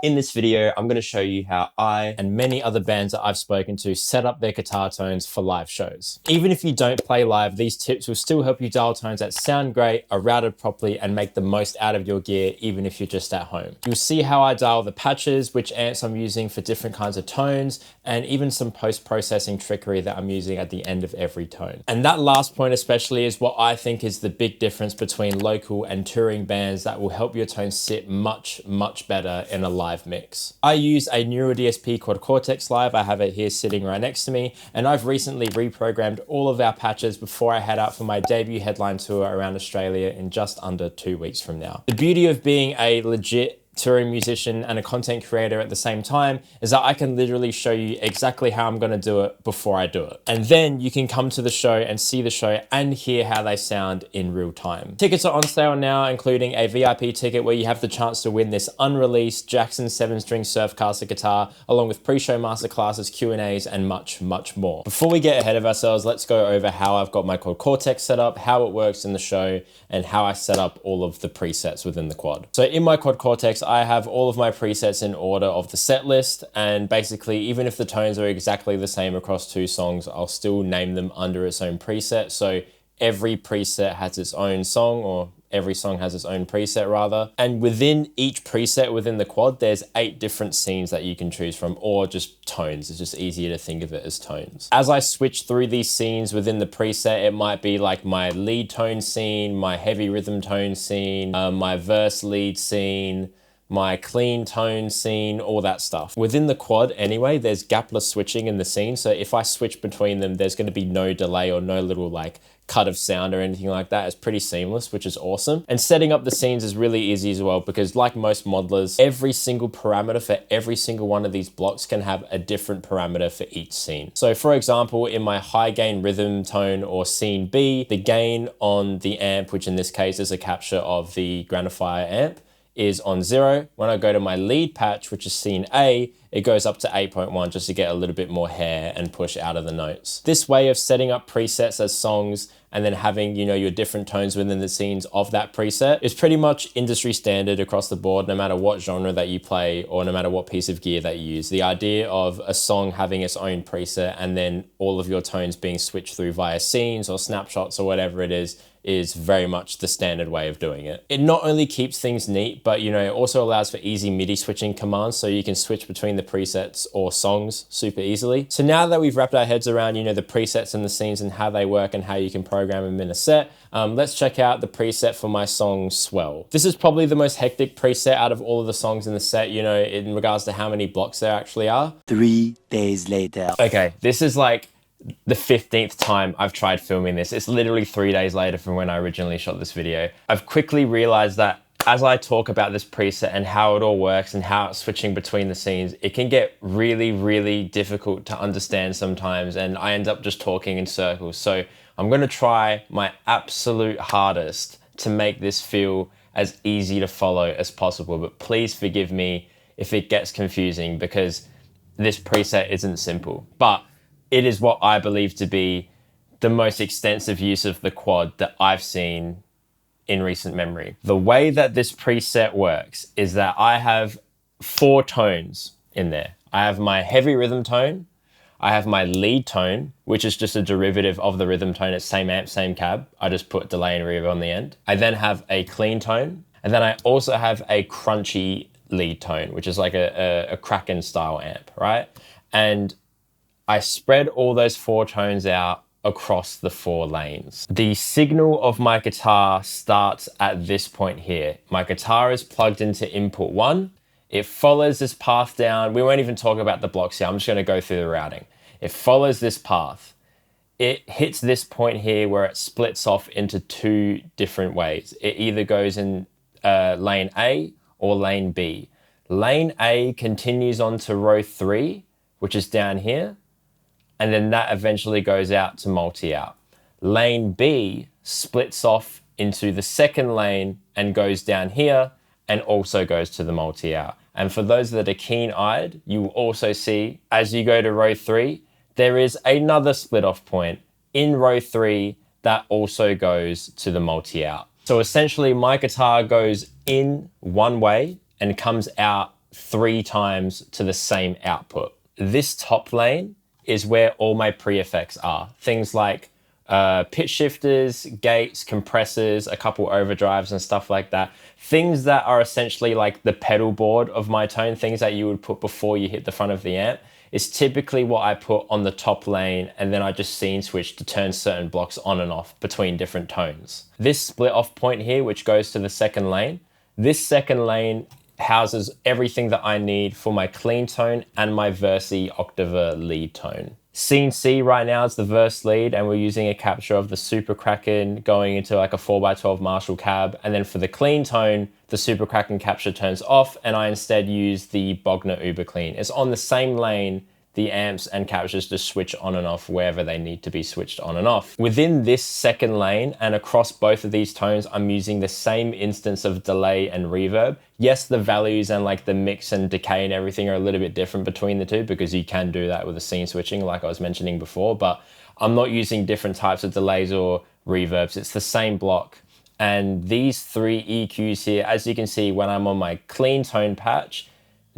In this video, I'm going to show you how I and many other bands that I've spoken to set up their guitar tones for live shows. Even if you don't play live, these tips will still help you dial tones that sound great, are routed properly, and make the most out of your gear, even if you're just at home. You'll see how I dial the patches, which amps I'm using for different kinds of tones, and even some post-processing trickery that I'm using at the end of every tone. And that last point especially is what I think is the big difference between local and touring bands that will help your tones sit much, much better in a live mix. I use a Neural DSP called Cortex Live. I have it here sitting right next to me, and I've recently reprogrammed all of our patches before I head out for my debut headline tour around Australia in just under 2 weeks from now. The beauty of being a legit touring musician and a content creator at the same time is that I can literally show you exactly how I'm going to do it before I do it. And then you can come to the show and see the show and hear how they sound in real time. Tickets are on sale now, including a VIP ticket where you have the chance to win this unreleased Jackson 7-string Surfcaster guitar, along with pre-show masterclasses, Q&As, and much, much more. Before we get ahead of ourselves, let's go over how I've got my quad Cortex set up, how it works in the show, and how I set up all of the presets within the quad. So in my quad Cortex, I have all of my presets in order of the set list, and basically even if the tones are exactly the same across 2 songs, I'll still name them under its own preset. So every preset has its own song, or every song has its own preset rather. And within each preset within the quad, there's 8 different scenes that you can choose from, or just tones. It's just easier to think of it as tones. As I switch through these scenes within the preset, it might be like my lead tone scene, my heavy rhythm tone scene, my verse lead scene, my clean tone scene, all that stuff. Within the quad anyway, there's gapless switching in the scene. So if I switch between them, there's going to be no delay or no little like cut of sound or anything like that. It's pretty seamless, which is awesome. And setting up the scenes is really easy as well, because like most modelers, every single parameter for every single one of these blocks can have a different parameter for each scene. So for example, in my high gain rhythm tone or scene B, the gain on the amp, which in this case is a capture of the Granifier amp, is on 0. When I go to my lead patch, which is scene A, it goes up to 8.1 just to get a little bit more hair and push out of the notes. This way of setting up presets as songs and then having, you know, your different tones within the scenes of that preset is pretty much industry standard across the board, no matter what genre that you play or no matter what piece of gear that you use. The idea of a song having its own preset and then all of your tones being switched through via scenes or snapshots or whatever it is very much the standard way of doing it. It not only keeps things neat, but you know, it also allows for easy MIDI switching commands, so you can switch between the presets or songs super easily. So now that we've wrapped our heads around, you know, the presets and the scenes and how they work and how you can program them in a set, let's check out the preset for my song Swell. This is probably the most hectic preset out of all of the songs in the set, you know, in regards to how many blocks there actually are. 3 days later. Okay, this is like the 15th time I've tried filming this. It's literally 3 days later from when I originally shot this video. I've quickly realized that as I talk about this preset and how it all works and how it's switching between the scenes, it can get really, really difficult to understand sometimes, and I end up just talking in circles. So I'm gonna try my absolute hardest to make this feel as easy to follow as possible, but please forgive me if it gets confusing, because this preset isn't simple. But it is what I believe to be the most extensive use of the quad that I've seen in recent memory. The way that this preset works is that I have 4 tones in there. I have my heavy rhythm tone, I have my lead tone, which is just a derivative of the rhythm tone. It's same amp, same cab. I just put delay and reverb on the end. I then have a clean tone, and then I also have a crunchy lead tone, which is like a Kraken style amp, right? And I spread all those 4 tones out across the 4 lanes. The signal of my guitar starts at this point here. My guitar is plugged into input 1. It follows this path down. We won't even talk about the blocks here. I'm just going to go through the routing. It follows this path. It hits this point here where it splits off into 2 different ways. It either goes in lane A or lane B. Lane A continues on to row 3, which is down here, and then that eventually goes out to multi-out. Lane B splits off into the second lane and goes down here and also goes to the multi-out. And for those that are keen-eyed, you will also see as you go to row 3, there is another split off point in row 3 that also goes to the multi-out. So essentially my guitar goes in one way and comes out 3 times to the same output. This top lane is where all my pre-effects are. Things like pitch shifters, gates, compressors, a couple overdrives and stuff like that. Things that are essentially like the pedal board of my tone, things that you would put before you hit the front of the amp, is typically what I put on the top lane, and then I just scene switch to turn certain blocks on and off between different tones. This split off point here, which goes to the second lane, this second lane houses everything that I need for my clean tone and my versy octave lead tone. Scene C right now is the verse lead, and we're using a capture of the Super Kraken going into like a 4x12 Marshall cab. And then for the clean tone, the Super Kraken capture turns off, and I instead use the Bogner Uber Clean. It's on the same lane. The amps and captures just switch on and off wherever they need to be switched on and off. Within this second lane and across both of these tones, I'm using the same instance of delay and reverb. Yes, the values and like the mix and decay and everything are a little bit different between the two, because you can do that with the scene switching like I was mentioning before, but I'm not using different types of delays or reverbs. It's the same block. And these 3 EQs here, as you can see, when I'm on my clean tone patch,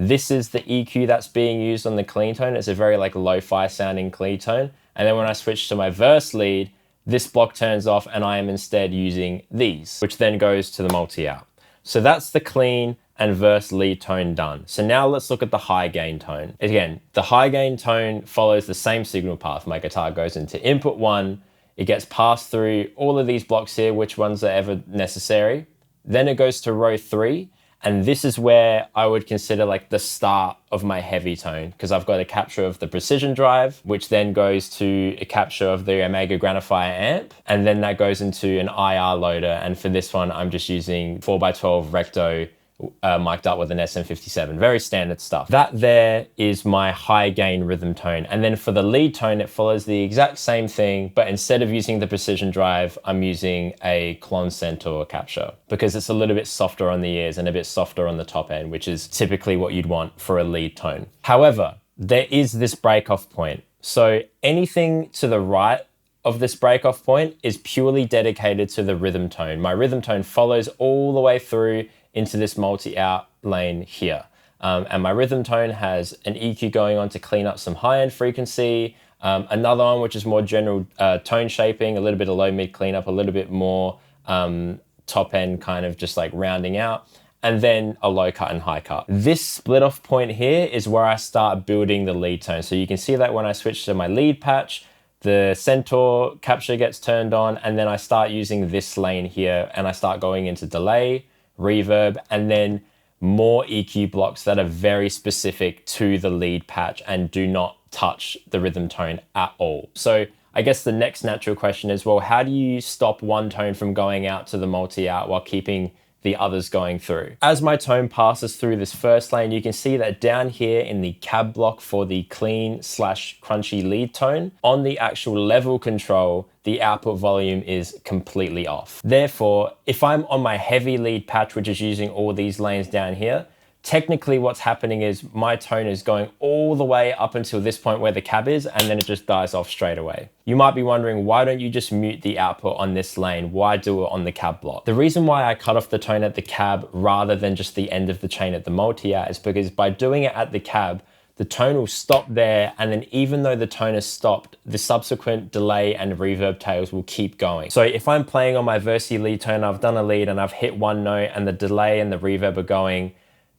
this is the EQ that's being used on the clean tone. It's a very like lo-fi sounding clean tone. And then when I switch to my verse lead, this block turns off and I am instead using these, which then goes to the multi-out. So that's the clean and verse lead tone done. So now let's look at the high gain tone. Again, the high gain tone follows the same signal path. My guitar goes into input 1, it gets passed through all of these blocks here, which ones are ever necessary. Then it goes to row 3. And this is where I would consider like the start of my heavy tone, because I've got a capture of the precision drive, which then goes to a capture of the Omega Granifier amp. And then that goes into an IR loader. And for this one, I'm just using 4x12 Recto mic'd up with an SM57, very standard stuff. That there is my high gain rhythm tone. And then for the lead tone, it follows the exact same thing, but instead of using the precision drive, I'm using a Klon Centaur capture, because it's a little bit softer on the ears and a bit softer on the top end, which is typically what you'd want for a lead tone. However, there is this break-off point. So anything to the right of this break-off point is purely dedicated to the rhythm tone. My rhythm tone follows all the way through into this multi-out lane here. And my rhythm tone has an EQ going on to clean up some high-end frequency, another one which is more general tone shaping, a little bit of low-mid cleanup, a little bit more top-end kind of just like rounding out, and then a low cut and high cut. This split off point here is where I start building the lead tone. So you can see that when I switch to my lead patch, the Centaur capture gets turned on, and then I start using this lane here, and I start going into delay, reverb, and then more EQ blocks that are very specific to the lead patch and do not touch the rhythm tone at all. So I guess the next natural question is, well, how do you stop one tone from going out to the multi-out while keeping the others going through? As my tone passes through this first lane, you can see that down here in the cab block for the clean / crunchy lead tone, on the actual level control, the output volume is completely off. Therefore, if I'm on my heavy lead patch, which is using all these lanes down here, technically what's happening is my tone is going all the way up until this point where the cab is, and then it just dies off straight away. You might be wondering, why don't you just mute the output on this lane? Why do it on the cab block? The reason why I cut off the tone at the cab rather than just the end of the chain at the multi-out is because by doing it at the cab, the tone will stop there, and then even though the tone has stopped, the subsequent delay and reverb tails will keep going. So if I'm playing on my versy lead tone, I've done a lead and I've hit one note and the delay and the reverb are going,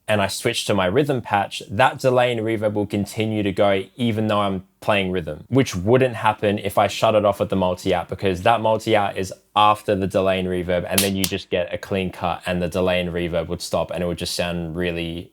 and I switch to my rhythm patch, that delay and reverb will continue to go even though I'm playing rhythm, which wouldn't happen if I shut it off at the multi-out, because that multi-out is after the delay and reverb, and then you just get a clean cut and the delay and reverb would stop and it would just sound really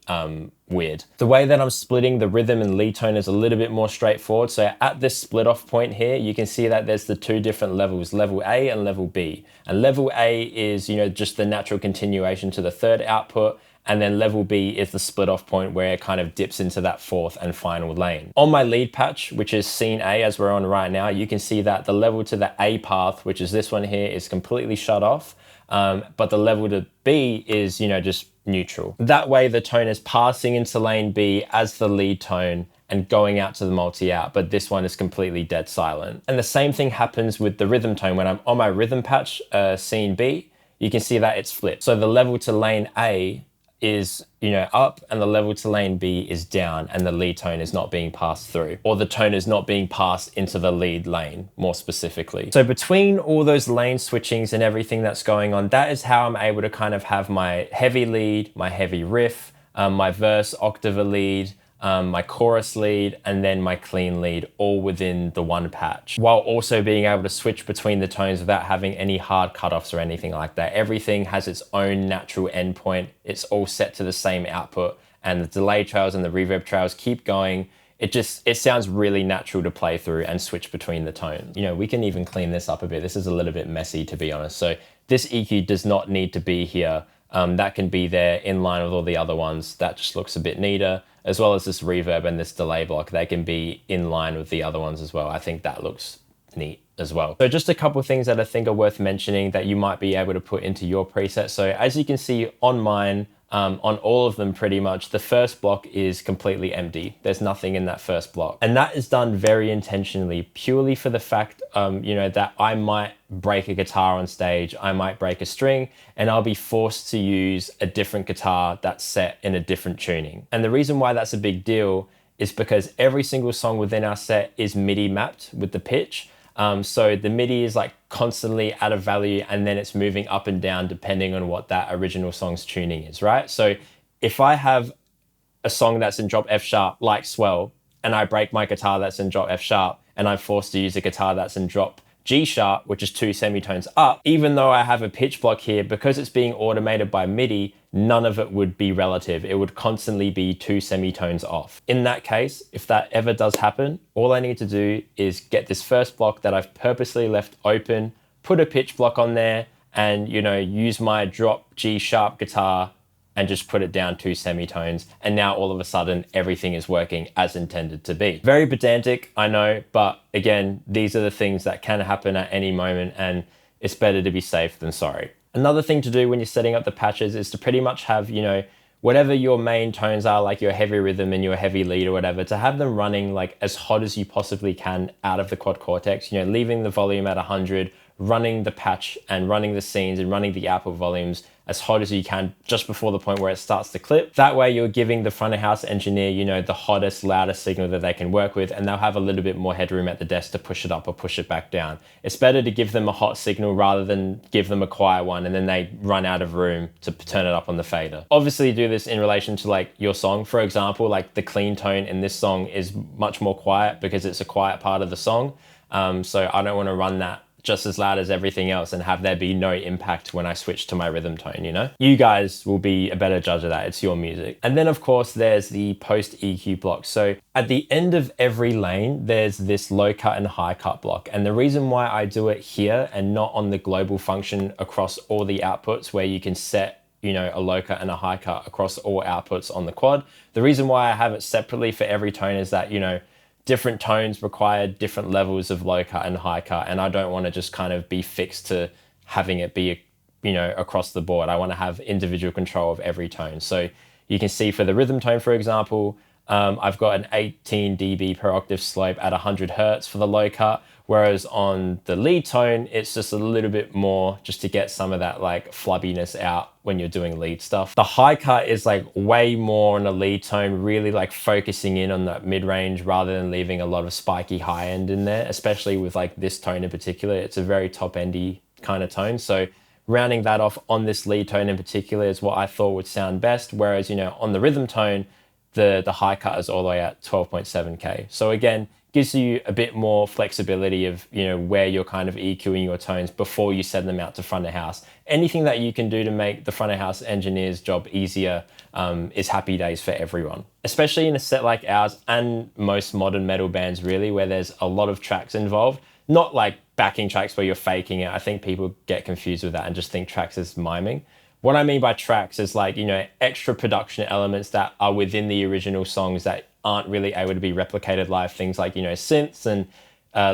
weird. The way that I'm splitting the rhythm and lead tone is a little bit more straightforward. So at this split off point here, you can see that there's the 2 different levels, level A and level B. And level A is, just the natural continuation to the third output. And then level B is the split off point where it kind of dips into that 4th and final lane. On my lead patch, which is scene A as we're on right now, you can see that the level to the A path, which is this one here, is completely shut off. But the level to B is, just neutral. That way the tone is passing into lane B as the lead tone and going out to the multi-out, but this one is completely dead silent. And the same thing happens with the rhythm tone. When I'm on my rhythm patch, scene B, you can see that it's flipped. So the level to lane A is, up and the level to lane B is down and the lead tone is not being passed through, or the tone is not being passed into the lead lane more specifically. So between all those lane switchings and everything that's going on, that is how I'm able to kind of have my heavy lead, my heavy riff, my verse octave lead, my chorus lead, and then my clean lead all within the one patch, while also being able to switch between the tones without having any hard cutoffs or anything like that. Everything has its own natural endpoint. It's all set to the same output, and the delay trails and the reverb trails keep going. It sounds really natural to play through and switch between the tones. We can even clean this up a bit. This is a little bit messy, to be honest. So this EQ does not need to be here. That can be there in line with all the other ones. That just looks a bit neater, as well as this reverb and this delay block. They can be in line with the other ones as well. I think that looks neat as well. So just a couple of things that I think are worth mentioning that you might be able to put into your preset. So as you can see on mine, on all of them pretty much, the first block is completely empty. There's nothing in that first block. And that is done very intentionally, purely for the fact, that I might break a guitar on stage, I might break a string, and I'll be forced to use a different guitar that's set in a different tuning. And the reason why that's a big deal is because every single song within our set is MIDI mapped with the pitch. So the MIDI is like constantly out of value, and then it's moving up and down depending on what that original song's tuning is, right? So if I have a song that's in drop F sharp, like Swell, and I break my guitar that's in drop F sharp, and I'm forced to use a guitar that's in drop G sharp, which is 2 semitones up, even though I have a pitch block here, because it's being automated by MIDI, none of it would be relative. It would constantly be 2 semitones off. In that case, if that ever does happen, all I need to do is get this first block that I've purposely left open, put a pitch block on there, and use my drop G sharp guitar and just put it down 2 semitones. And now all of a sudden, everything is working as intended to be. Very pedantic, I know, but again, these are the things that can happen at any moment, and it's better to be safe than sorry. Another thing to do when you're setting up the patches is to pretty much have, whatever your main tones are, like your heavy rhythm and your heavy lead or whatever, to have them running like as hot as you possibly can out of the quad cortex, leaving the volume at 100, running the patch and running the scenes and running the output volumes as hot as you can just before the point where it starts to clip. That way you're giving the front of house engineer, the hottest, loudest signal that they can work with, and they'll have a little bit more headroom at the desk to push it up or push it back down. It's better to give them a hot signal rather than give them a quiet one and then they run out of room to turn it up on the fader. Obviously do this in relation to like your song. For example, like the clean tone in this song is much more quiet because it's a quiet part of the song. So I don't want to run that just as loud as everything else and have there be no impact when I switch to my rhythm tone, You guys will be a better judge of that. It's your music. And then of course there's the post EQ block. So at the end of every lane, there's this low cut and high cut block. And the reason why I do it here and not on the global function across all the outputs where you can set a low cut and a high cut across all outputs on the quad. The reason why I have it separately for every tone is that, different tones require different levels of low cut and high cut, and I don't want to just kind of be fixed to having it be, across the board. I want to have individual control of every tone. So you can see for the rhythm tone, for example, I've got an 18 dB per octave slope at 100 Hertz for the low cut, whereas on the lead tone, it's just a little bit more just to get some of that like flubbiness out when you're doing lead stuff. The high cut is like way more on the lead tone, really like focusing in on that mid-range rather than leaving a lot of spiky high end in there, especially with like this tone in particular. It's a very top-endy kind of tone. So rounding that off on this lead tone in particular is what I thought would sound best. Whereas, on the rhythm tone, the high cut is all the way at 12.7K. So again, gives you a bit more flexibility of, where you're kind of EQing your tones before you send them out to front of house. Anything that you can do to make the front of house engineer's job easier is happy days for everyone. Especially in a set like ours and most modern metal bands really, where there's a lot of tracks involved. Not like backing tracks where you're faking it. I think people get confused with that and just think tracks is miming. What I mean by tracks is like, extra production elements that are within the original songs that aren't really able to be replicated live. Things like, synths and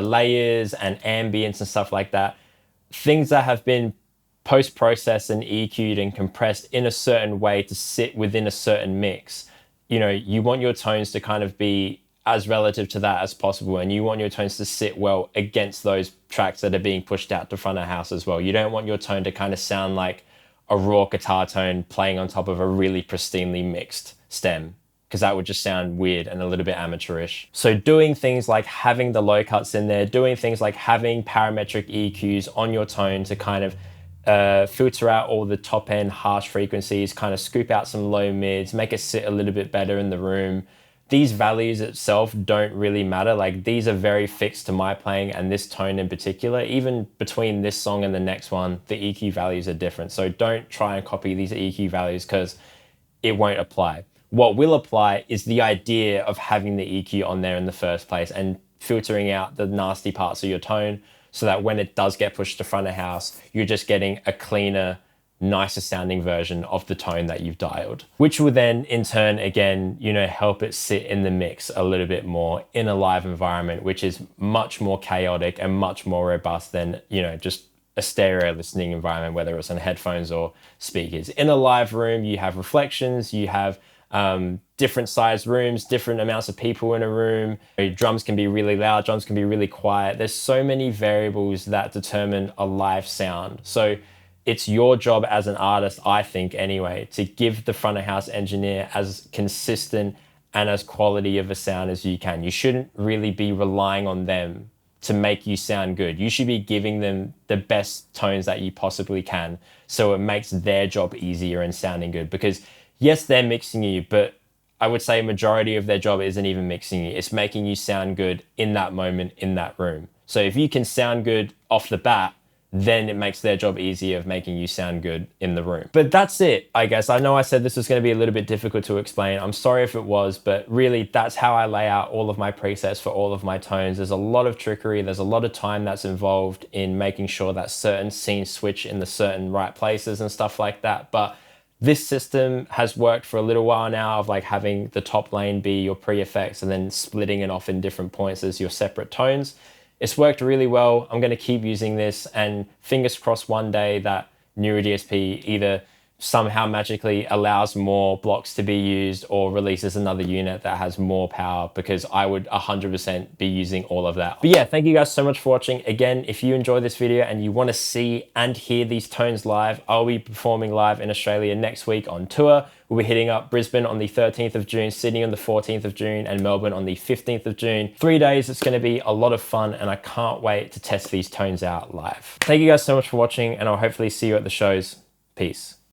layers and ambience and stuff like that. Things that have been post-processed and EQ'd and compressed in a certain way to sit within a certain mix. You want your tones to kind of be as relative to that as possible, and you want your tones to sit well against those tracks that are being pushed out to front of house as well. You don't want your tone to kind of sound like a raw guitar tone playing on top of a really pristinely mixed stem, because that would just sound weird and a little bit amateurish. So doing things like having the low cuts in there, doing things like having parametric EQs on your tone to kind of filter out all the top end harsh frequencies, kind of scoop out some low mids, make it sit a little bit better in the room. These values itself don't really matter. Like, these are very fixed to my playing and this tone in particular. Even between this song and the next one, the EQ values are different. So don't try and copy these EQ values because it won't apply. What will apply is the idea of having the EQ on there in the first place and filtering out the nasty parts of your tone so that when it does get pushed to front of house, you're just getting a cleaner, nicer sounding version of the tone that you've dialed, which will then in turn, again, help it sit in the mix a little bit more in a live environment, which is much more chaotic and much more robust than, just a stereo listening environment, whether it's on headphones or speakers. In a live room, you have reflections, you have different sized rooms, different amounts of people in a room. Drums can be really loud, drums can be really quiet. There's so many variables that determine a live sound. So it's your job as an artist, I think anyway, to give the front of house engineer as consistent and as quality of a sound as you can. You shouldn't really be relying on them to make you sound good. You should be giving them the best tones that you possibly can so it makes their job easier and sounding good. Because yes, they're mixing you, but I would say a majority of their job isn't even mixing you. It's making you sound good in that moment, in that room. So if you can sound good off the bat, then it makes their job easier of making you sound good in the room. But that's it, I guess. I know I said this was going to be a little bit difficult to explain. I'm sorry if it was, but really that's how I lay out all of my presets for all of my tones. There's a lot of trickery. There's a lot of time that's involved in making sure that certain scenes switch in the certain right places and stuff like that. But this system has worked for a little while now, of like having the top lane be your pre-effects and then splitting it off in different points as your separate tones. It's worked really well. I'm going to keep using this, and fingers crossed one day that Neuro DSP either somehow magically allows more blocks to be used or releases another unit that has more power, because I would 100% be using all of that. But yeah, thank you guys so much for watching. Again, if you enjoy this video and you want to see and hear these tones live, I'll be performing live in Australia next week on tour. We'll be hitting up Brisbane on the 13th of June, Sydney on the 14th of June, and Melbourne on the 15th of June. 3 days, it's going to be a lot of fun, and I can't wait to test these tones out live. Thank you guys so much for watching, and I'll hopefully see you at the shows. Peace.